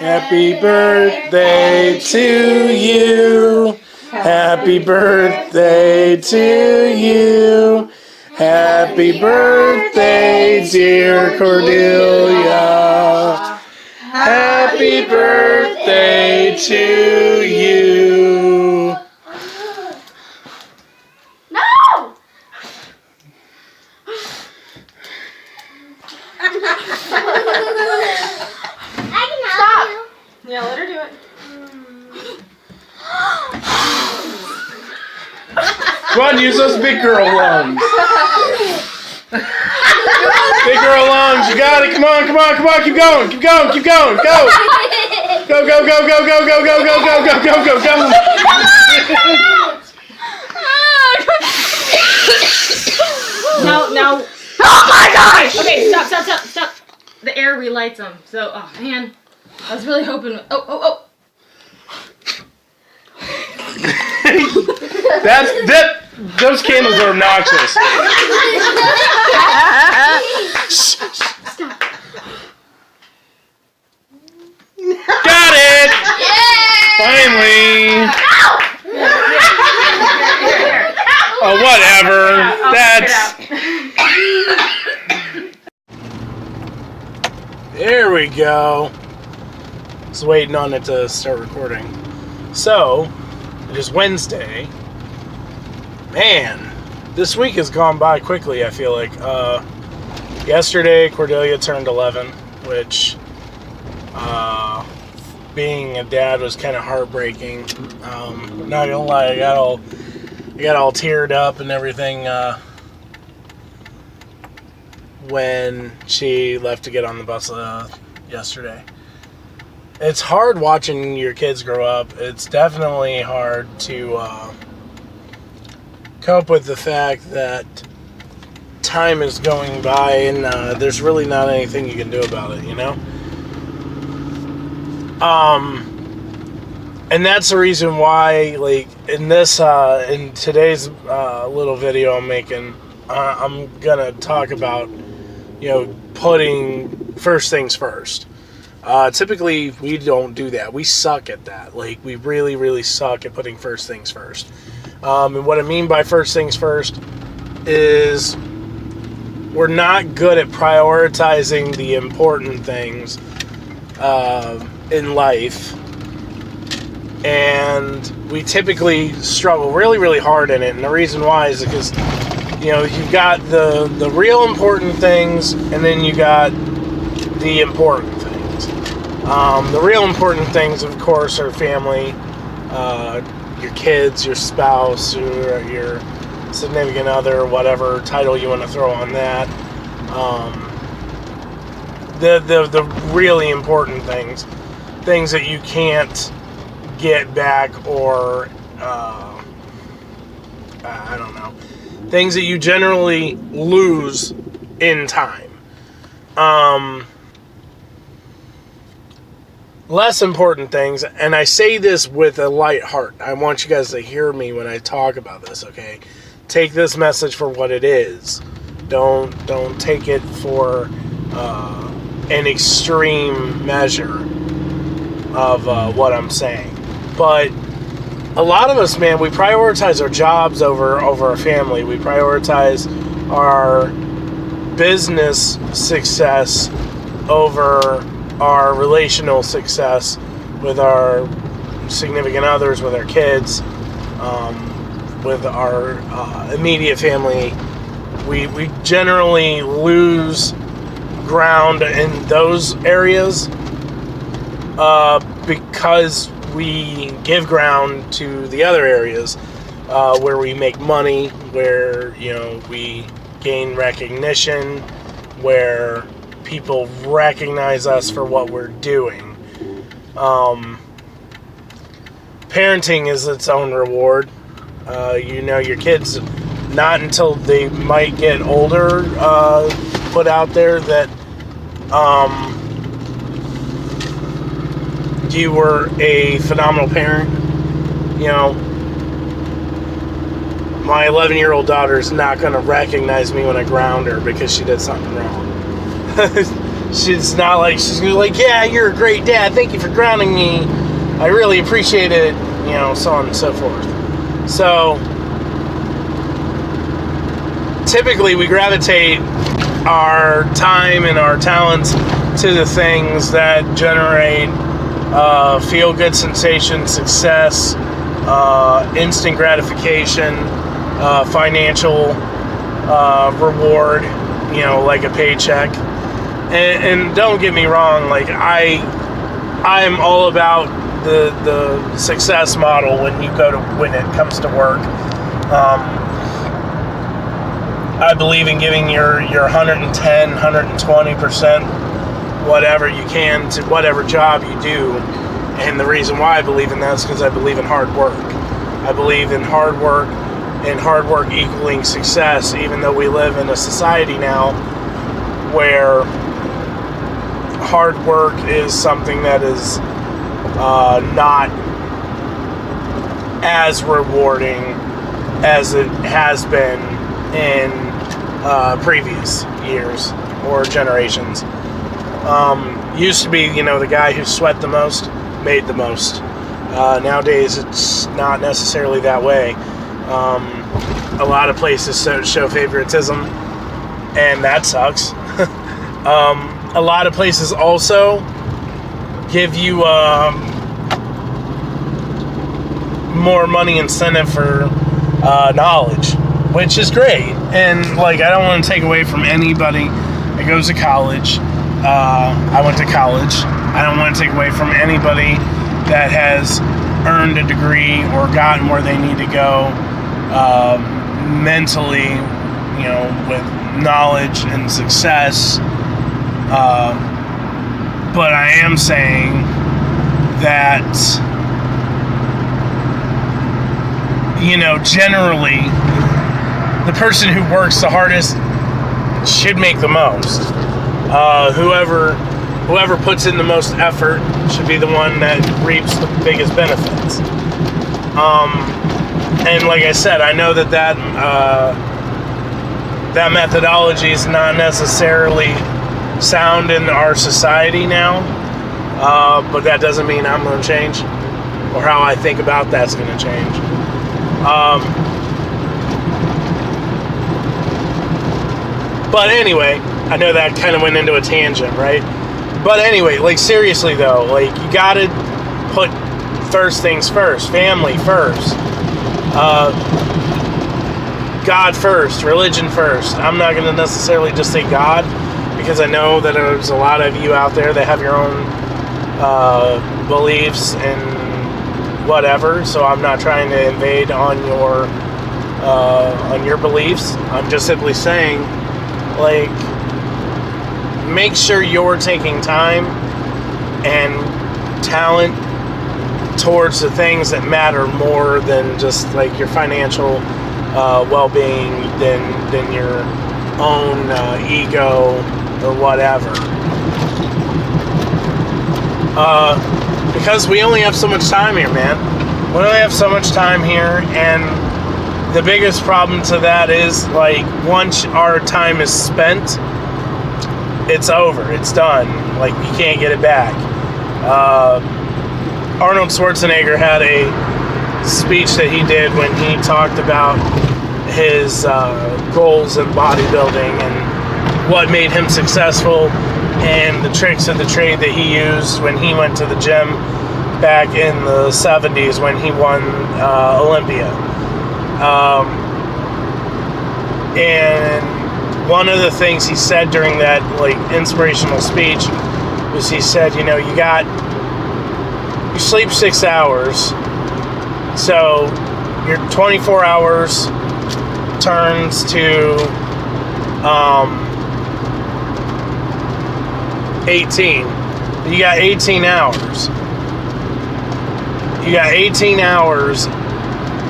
Happy birthday to you. Happy birthday to you. Happy birthday, dear Cordelia. Happy birthday to you. No! Stop! Yeah, let her do it. Come on, use those big girl lungs. Big girl lungs, you got it. Come on, come on, come on. Keep going, keep going, keep going. Go. Go, go, go, go, go, go, go, go, go, go, go, go, go. No. Oh my gosh! Okay, stop. The air relights them. So, oh man. I was really hoping. Oh. Those candles are obnoxious. Stop. Got it! Yay! Finally. Here. Oh, whatever. That's. There we go. Just waiting on it to start recording. So, it is Wednesday. Man, this week has gone by quickly, I feel like. Yesterday, Cordelia turned 11, which, being a dad was kind of heartbreaking. Not gonna lie, I got all teared up and everything, when she left to get on the bus, yesterday. It's hard watching your kids grow up. It's definitely hard to, cope with the fact that time is going by and there's really not anything you can do about it, you know? And that's the reason why, like, in today's little video I'm making, I'm gonna talk about, you know, putting first things first. Typically, we don't do that. We suck at that. Like, we really, really suck at putting first things first. And what I mean by first things first is we're not good at prioritizing the important things in life. And we typically struggle really, really hard in it. And the reason why is because, you know, you've got the real important things, and then you got the important things. The real important things, of course, are family, your kids, your spouse, your significant other, whatever title you want to throw on that. The really important things that you can't get back, or I don't know, things that you generally lose in time. Less important things, and I say this with a light heart. I want you guys to hear me when I talk about this, okay? Take this message for what it is. Don't take it for an extreme measure of what I'm saying. But a lot of us, man, we prioritize our jobs over our family. We prioritize our business success over our relational success with our significant others, with our kids, with our immediate family. We generally lose ground in those areas because we give ground to the other areas where we make money, where, you know, we gain recognition, where people recognize us for what we're doing. Parenting is its own reward. You know, your kids, not until they might get older, put out there that you were a phenomenal parent. You know, my 11-year-old daughter is not going to recognize me when I ground her because she did something wrong. she's not like, she's gonna be like, yeah, you're a great dad. Thank you for grounding me. I really appreciate it. You know, so on and so forth. So, typically we gravitate our time and our talents to the things that generate feel-good sensation, success, instant gratification, financial reward, you know, like a paycheck. And don't get me wrong, like I'm all about the success model when it comes to work. I believe in giving your 110, 120%, whatever you can to whatever job you do. And the reason why I believe in that is because I believe in hard work. I believe in hard work and hard work equaling success, even though we live in a society now where hard work is something that is not as rewarding as it has been in previous years or generations. Used to be, you know, the guy who sweat the most made the most. Nowadays, it's not necessarily that way. A lot of places show favoritism, and that sucks. A lot of places also give you more money incentive for knowledge, which is great. And like, I don't want to take away from anybody that goes to college. I went to college. I don't want to take away from anybody that has earned a degree or gotten where they need to go mentally, you know, with knowledge and success. But I am saying that, you know, generally, the person who works the hardest should make the most. Whoever puts in the most effort should be the one that reaps the biggest benefits. And like I said, I know that methodology is not necessarily sound in our society now, but that doesn't mean I'm going to change, or how I think about that's going to change. But anyway, I know that kind of went into a tangent, right? But anyway, like, seriously though, like, you gotta put first things first, family first, God first, religion first. I'm not gonna necessarily just say God, because I know that there's a lot of you out there that have your own beliefs and whatever, so I'm not trying to invade on your beliefs. I'm just simply saying, like, make sure you're taking time and talent towards the things that matter more than just like your financial well-being, than your own ego or whatever. Because we only have so much time here, man. We only have so much time here, and the biggest problem to that is, like, once our time is spent, it's over. It's done. Like, you can't get it back. Arnold Schwarzenegger had a speech that he did when he talked about his goals in bodybuilding and what made him successful and the tricks of the trade that he used when he went to the gym back in the 70s when he won Olympia. And one of the things he said during that, like, inspirational speech was, he said, you know, you sleep 6 hours, so your 24 hours turns to 18. You got 18 hours. You got 18 hours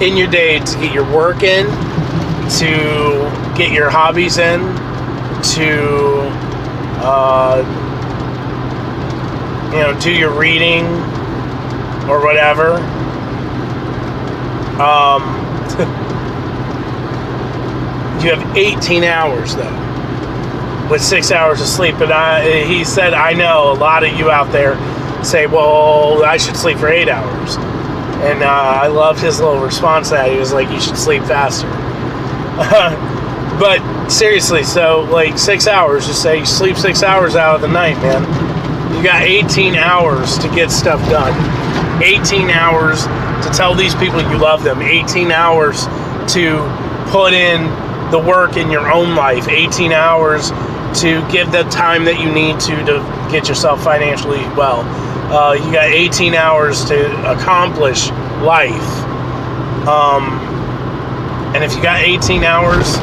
in your day to get your work in, to get your hobbies in, to do your reading or whatever. You have 18 hours though. with 6 hours of sleep. But he said, I know a lot of you out there say, well, I should sleep for 8 hours. And I loved his little response to that. He was like, you should sleep faster. But seriously, so like 6 hours, just say you sleep 6 hours out of the night, man. You got 18 hours to get stuff done. 18 hours to tell these people you love them. 18 hours to put in the work in your own life. 18 hours to give the time that you need to get yourself financially well. You got 18 hours to accomplish life. And if you got 18 hours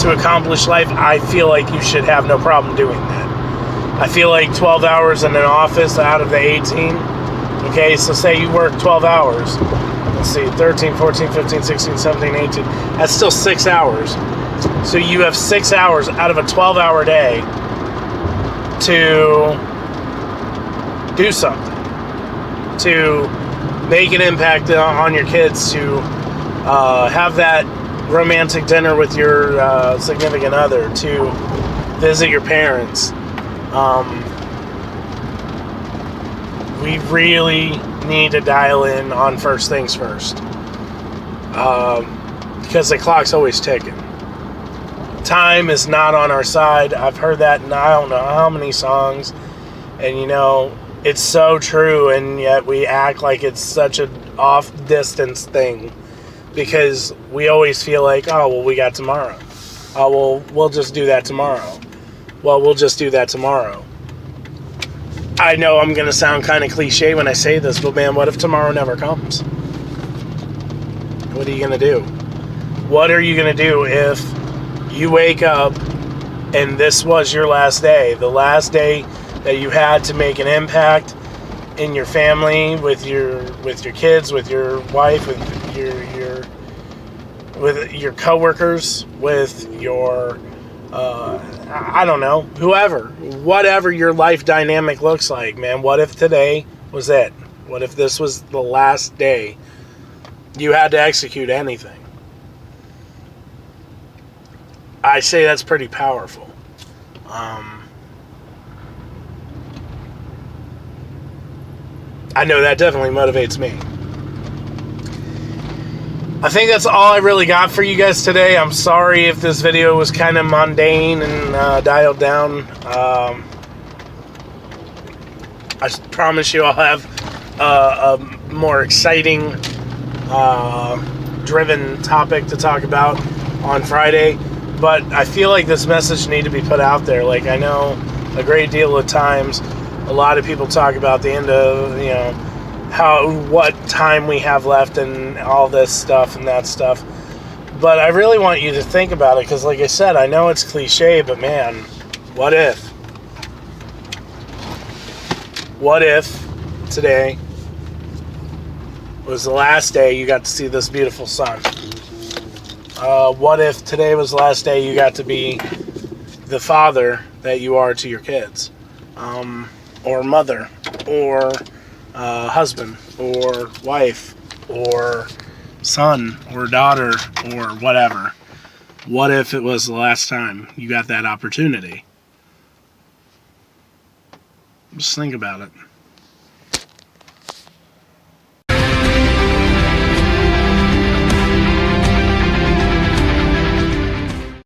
to accomplish life, I feel like you should have no problem doing that. I feel like 12 hours in an office out of the 18. Okay, so say you work 12 hours. Let's see, 13, 14, 15, 16, 17, 18. That's still 6 hours. So you have 6 hours out of a 12-hour day to do something. To make an impact on your kids, to have that romantic dinner with your significant other, to visit your parents. We really need to dial in on first things first, because the clock's always ticking. Time is not on our side. I've heard that in I don't know how many songs, and you know, it's so true, and yet we act like it's such an off-distance thing, because we always feel like, oh, well, we got tomorrow. Oh, well, we'll just do that tomorrow. Well, we'll just do that tomorrow. I know I'm going to sound kind of cliche when I say this, but man, what if tomorrow never comes? What are you going to do? What are you going to do if you wake up and this was your last day? The last day that you had to make an impact in your family, with your kids, with your wife, with your coworkers, with your I don't know, whatever your life dynamic looks like, man. What if today was it? What if this was the last day you had to execute anything? I say that's pretty powerful. I know that definitely motivates me. I think that's all I really got for you guys today. I'm sorry if this video was kind of mundane and dialed down. I promise you I'll have a more exciting, driven topic to talk about on Friday. But I feel like this message needs to be put out there. Like, I know a great deal of times a lot of people talk about the end of, you know, what time we have left and all this stuff and that stuff. But I really want you to think about it, because like I said, I know it's cliche, but man, what if? What if today was the last day you got to see this beautiful sun? What if today was the last day you got to be the father that you are to your kids? Or mother, or husband, or wife, or son, or daughter, or whatever. What if it was the last time you got that opportunity? Just think about it.